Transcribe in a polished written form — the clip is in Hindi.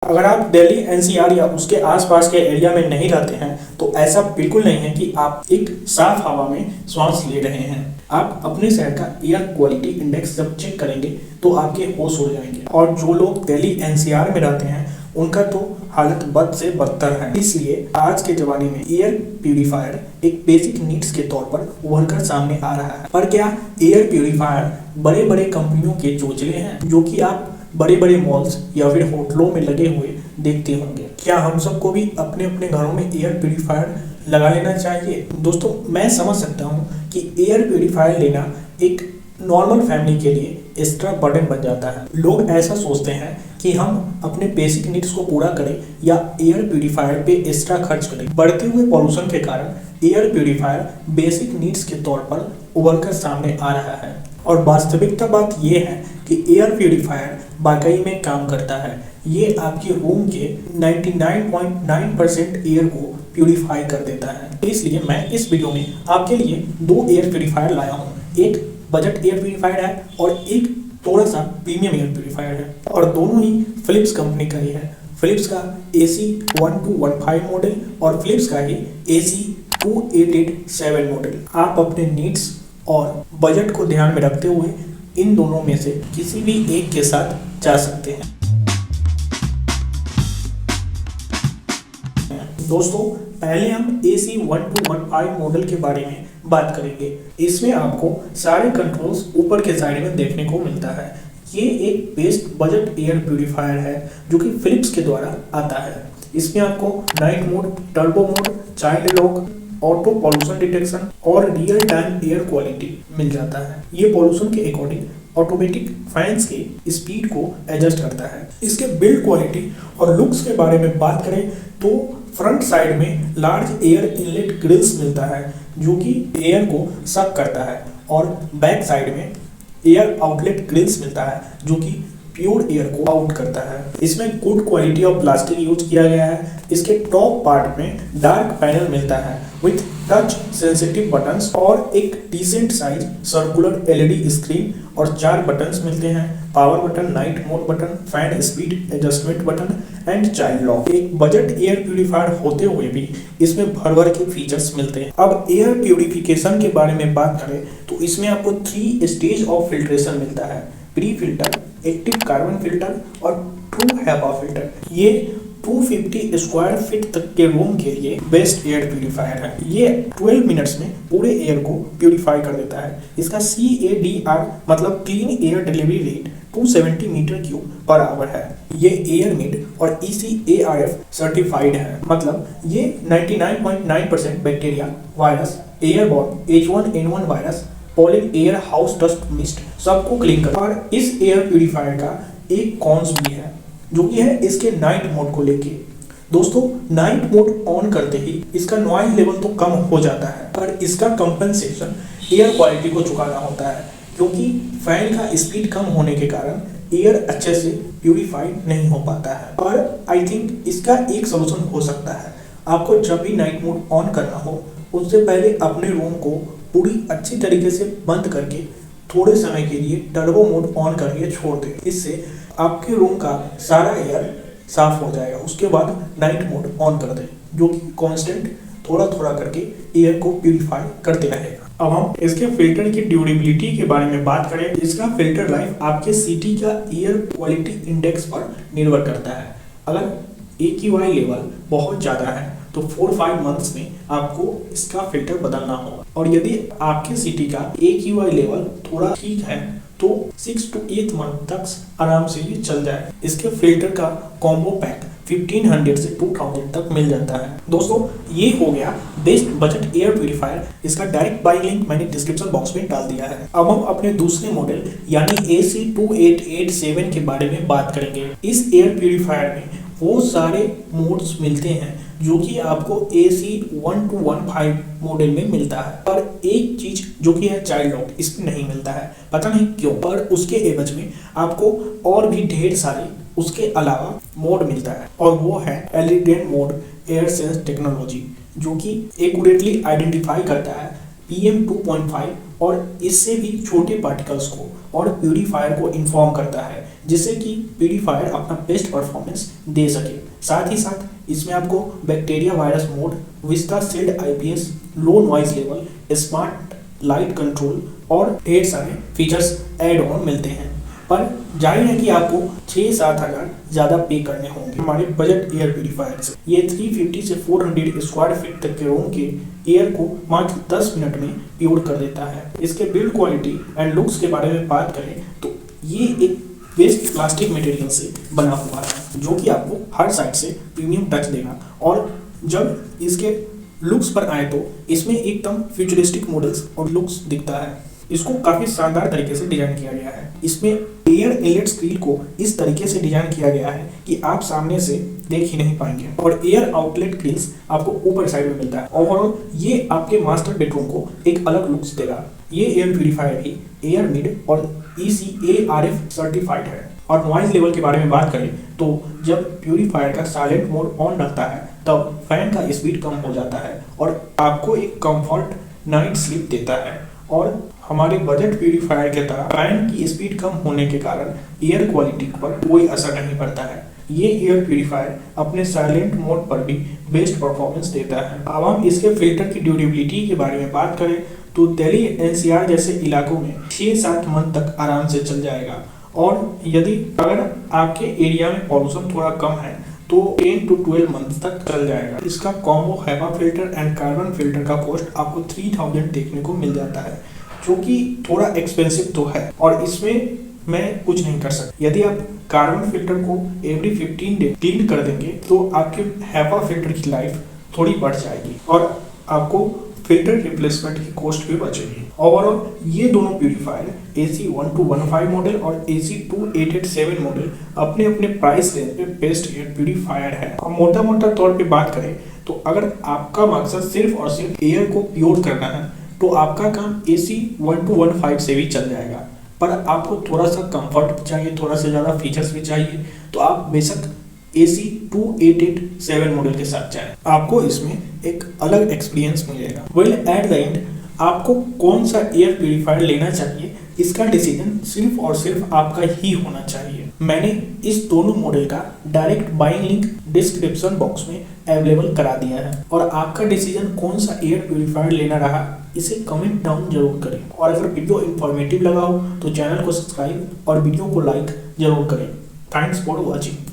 अगर आप दिल्ली एनसीआर या उसके आसपास के एरिया में नहीं रहते हैं तो ऐसा बिल्कुल नहीं है कि आप एक साफ हवा में श्वास ले रहे हैं। आप अपने शहर का एयर क्वालिटी इंडेक्स जब चेक करेंगे तो आपके होश उड़ जाएंगे। और जो लोग दिल्ली एनसीआर में रहते हैं उनका तो हालत बद से बदतर है। इसलिए आज के जमाने में एयर प्यूरिफायर एक बेसिक नीड्स के तौर पर उभर कर सामने आ रहा है। पर क्या एयर प्यूरिफायर बड़े बड़े कंपनियों के चोचले हैं जो कि आप बड़े बड़े मॉल्स या फिर होटलों में लगे हुए देखते होंगे? क्या हम सबको भी अपने अपने घरों में एयर प्यूरिफायर लगा लेना चाहिए? दोस्तों, मैं समझ सकता हूँ कि एयर प्यूरिफायर लेना एक नॉर्मल फैमिली के लिए एक्स्ट्रा बर्डन बन जाता है। लोग ऐसा सोचते हैं कि हम अपने बेसिक नीड्स को पूरा करें या एयर प्यूरिफायर पे एक्स्ट्रा खर्च करें। बढ़ते हुए पॉल्यूशन के कारण एयर प्यूरिफायर बेसिक नीड्स के तौर पर उभर कर सामने आ रहा है। और वास्तविकता बात यह है कि एयर प्यूरिफायर वाकई में काम करता है। ये आपके रूम के 99.9% एयर को प्यूरिफाई कर देता है। इसलिए मैं इस वीडियो में आपके लिए दो एयर प्यूरिफायर लाया हूँ। एक बजट एयर प्यूरिफायर है और एक थोड़ा सा प्रीमियम एयर प्यूरिफायर है, और दोनों ही फिलिप्स कंपनी का ही है। फिलिप्स का AC1215 मॉडल और फिलिप्स का ही AC2887 मॉडल। आप अपने नीड्स और बजट को ध्यान में रखते हुए इन दोनों में से किसी भी एक के साथ जा सकते हैं। दोस्तों, पहले हम AC1215 मॉडल के बारे में बात करेंगे। इसमें आपको सारे कंट्रोल्स ऊपर के साइड में देखने को मिलता है। ये एक बेस्ट बजट एयर प्यूरिफायर है जो कि फिलिप्स के द्वारा आता है। इसमें आपको night mode, turbo mode, child lock, auto pollution detection और रियल टाइम एयर क्वालिटी मिल जाता है। ये पॉल्यूशन के अकॉर्डिंग ऑटोमेटिक फैंस के स्पीड को एडजस्ट करता है। इसके बिल्ड क्वालिटी और लुक्स के बारे में बात करें तो फ्रंट साइड में लार्ज एयर इनलेट ग्रिल्स मिलता है जो कि एयर को सक करता है, और बैक साइड में एयर आउटलेट ग्रिल्स मिलता है जो कि प्योर एयर को आउट करता है। इसमें good quality of plastic use किया गया है। इसके टॉप पार्ट में डार्क पैनल मिलता है विथ टच सेंसिटिव बटन्स और एक decent size circular LED screen, और 4 बटन्स मिलते हैं: power button, night mode button, fan speed adjustment button and child lock. एक बजट एयर प्यूरिफायर होते हुए भी इसमें भर भर के फीचर्स मिलते हैं। अब एयर प्यूरिफिकेशन के बारे में बात करें तो इसमें आपको 3 स्टेज ऑफ फिल्ट्रेशन मिलता है: pre filter, active carbon filter और ट्रू हेपा फिल्टर। ये 250 स्क्वायर फीट तक के रूम के लिए बेस्ट एयर प्यूरिफायर है। ये 12 मिनट्स में पूरे एयर को प्यूरिफाई कर देता है। इसका CADR मतलब clean air delivery rate 270 metre cube पर आवर है। ये एयर मिड और ECARF सर्टिफाइड है, मतलब ये 99.9% bacteria, virus, airborne H1N1 virus, pollen, air, house dust, mist सबको क्लीन कर। और इस एयर प्यूरिफायर का एक कॉन्स भी है जो कि है इसके नाइट मोड को लेके। दोस्तों, नाइट मोड ऑन करते ही इसका नॉइज लेवल तो कम हो जाता है, पर इसका कंपनसेशन एयर क्वालिटी को चुकाना होता है, क्योंकि फैन का स्पीड कम होने के कारण एयर अच्छे से प्यूरिफाई नहीं हो पाता है। और आई थिंक इसका एक सोल्यूशन हो सकता है। आपको जब भी नाइट मोड ऑन करना हो उससे पहले अपने रूम को पूरी अच्छी तरीके से बंद करके थोड़े समय के लिए टर्बो मोड ऑन करके छोड़ दें। इससे आपके रूम का सारा एयर साफ हो जाएगा। उसके बाद नाइट मोड ऑन कर दें जो कि कांस्टेंट थोड़ा थोड़ा करके एयर को प्यूरिफाई करते रहेगा। अब हम इसके फिल्टर की ड्यूरेबिलिटी के बारे में बात करें। इसका फिल्टर लाइफ आपके सिटी का एयर क्वालिटी इंडेक्स पर निर्भर करता है। अगर AQI लेवल बहुत ज़्यादा है तो 4-5 मंथ्स में आपको इसका फिल्टर बदलना होगा, और यदि आपके सिटी का AQI लेवल थोड़ा ठीक है तो 6 to 8 मंथ तक आराम से ये चल जाए। इसके फिल्टर का कॉम्बो पैक 1500 से 2000 तक मिल जाता है। दोस्तों, ये हो गया बेस्ट बजट एयर प्यूरिफायर। इसका डायरेक्ट बाइंग लिंक मैंने डिस्क्रिप्शन बॉक्स में डाल दिया है। अब हम अपने दूसरे मॉडल यानी AC2887 के बारे में बात करेंगे। इस एयर प्यूरिफायर में वो सारे मोड्स मिलते हैं जो कि आपको AC1215 मॉडल में मिलता है, पर एक चीज जो कि है चाइल्ड लॉक, इसमें नहीं मिलता है, पता नहीं क्यों। पर उसके एवज में आपको और भी ढेर सारे उसके अलावा मोड मिलता है, और वो है elegant mode air sense technology, जो कि एक्यूरेटली आइडेंटिफाई करता है PM2.5 और इससे भी छोटे पार्टिकल्स को और प्यूरीफायर को इन्फॉर्म करता है, जिससे कि प्यूरीफायर अपना बेस्ट परफॉर्मेंस दे सके। साथ ही साथ इसमें आपको bacteria virus mode, vista shield IPS, low noise level, smart light control और ढेर सारे फीचर्स ऐड ऑन मिलते हैं। पर जाहिर है कि आपको 6-7 हज़ार ज़्यादा पे करने होंगे हमारे बजट एयर प्यूरीफायर से। ये 350 से 400 स्क्वायर फीट तक के रूम के एयर को मात्र 10 मिनट में प्योर कर देता है। इसके बिल्ड क्वालिटी एंड लुक्स के बारे में बात करें तो ये एक वेस्ट प्लास्टिक मटेरियल से बना हुआ है, जो कि आपको हर साइड से प्रीमियम टच देगा। और जब इसके लुक्स पर आए तो इसमें एकदम फ्यूचरिस्टिक मॉडल्स और लुक्स दिखता है। इसको काफी शानदार तरीके से डिजाइन किया गया है। इसमें एयर इनलेट ग्रिल को इस तरीके से डिजाइन किया गया है कि आप सामने से देख ही नहीं पाएंगे, और एयर आउटलेट ग्रिल्स आपको ऊपर साइड में मिलता है। ओवरऑल ये आपके मास्टर बेडरूम को एक अलग लुक्स देगा। ये एयर प्यूरीफायर ही एयर मिड और ECARF सर्टिफाइड है। और नॉइज लेवल के बारे में बात करें तो जब प्यूरीफायर का साइलेंट मोड ऑन रहता है तब फैन का स्पीड कम हो जाता है और आपको एक कंफर्ट नाइट स्लीप देता है। और हमारे बजट प्यूरीफायर के तरह फैन की स्पीड कम होने के कारण एयर क्वालिटी पर कोई असर नहीं पड़ता है। ये एयर प्यूरीफायर अपने साइलेंट मोड पर भी बेस्ट परफॉर्मेंस देता है। अब हम इसके फिल्टर की ड्यूरेबिलिटी के बारे में बात करें तो दिल्ली NCR जैसे इलाकों में 6-7 मंथ तक आराम से चल जाएगा। और यदि अगर आपके एरिया में पॉल्यूशन थोड़ा कम है तो 10 to 12 मंथ तक चल जाएगा। इसका combo HEPA filter and carbon filter का कॉस्ट आपको 3000 देखने को मिल जाता है, जो कि थोड़ा एक्सपेंसिव तो है और इसमें मैं कुछ नहीं कर सकता। यदि आप कार्बन फिल्टर को एवरी 15 डे क्लीन कर देंगे तो आपके HEPA फिल्टर की लाइफ थोड़ी बढ़ जाएगी और आपको फिल्टर रिप्लेसमेंट की कॉस्ट भी बचेगी। ओवरऑल ये दोनों प्यूरीफायर AC1215 मॉडल और AC2887 मॉडल अपने अपने प्राइस रेंज में बेस्ट एयर प्यूरीफायर है। हम मोटा मोटा तौर पे बात करें तो अगर आपका मकसद सिर्फ और सिर्फ एयर को प्योर करना है तो आपका काम AC1215 से भी चल जाएगा। पर आपको थोड़ा सा कंफर्ट चाहिए, थोड़ा सा ज़्यादा फीचर्स भी चाहिए तो आप बेशक AC2887 मॉडल के साथ जाएं। आपको इसमें एक अलग एक्सपीरियंस मिलेगा। वेल एट द एंड आपको कौन सा एयर प्यूरीफायर लेना चाहिए इसका डिसीजन सिर्फ और सिर्फ आपका ही होना चाहिए। मैंने इस दोनों मॉडल का direct buying link description box में अवेलेबल करा दिया है और आपका डिसीजन कौन सा एयर प्यूरीफायर लेना रहा इसे कमेंट डाउन जरूर करें। और अगर वीडियो इंफॉर्मेटिव लगा हो तो चैनल को सब्सक्राइब और वीडियो को लाइक जरूर करें। Thanks for watching.